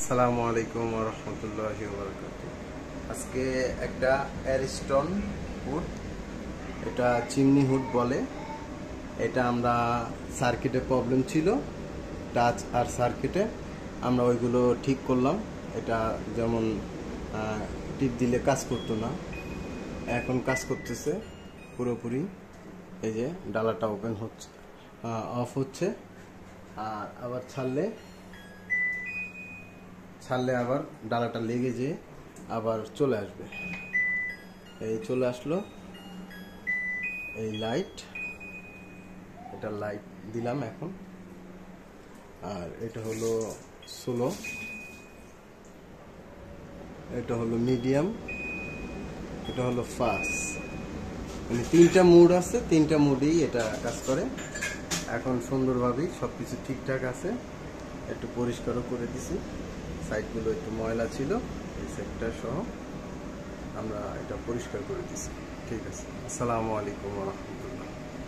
আসসালামু আলাইকুম ওয়া রাহমাতুল্লাহি ওয়া বারাকাতুহু। আজকে একটা অ্যারিস্টন হুড, এটা চিমনি হুড বলে। এটা আমরা সার্কিটে প্রবলেম ছিল, টাচ আর সার্কিটে আমরা ওইগুলো ঠিক করলাম। এটা যেমন টিপ দিলে কাজ করতো না, এখন কাজ করতেছে পুরোপুরি। এই যে ডালাটা ওপেন হচ্ছে, অফ হচ্ছে, আর আবার ছাড়লে আবার ডালাটা লেগে যেয়ে আবার চলে আসবে। এই চলে আসলো, এই লাইট, এটা লাইট দিলাম এখন। আর এটা হলো স্লো, এটা হলো মিডিয়াম, এটা হলো ফাস্ট। মানে তিনটা মুড আছে, তিনটা মুডেই এটা কাজ করে। এখন সুন্দরভাবেই সব কিছু ঠিকঠাক আছে। একটু পরিষ্কারও করে দিছি, সাইডগুলো একটু ময়লা ছিল, এই সাইডটা সহ আমরা এটা পরিষ্কার করে দিছি। ঠিক আছে, আসসালামু আলাইকুম ওয়া রাহমাতুল্লাহ।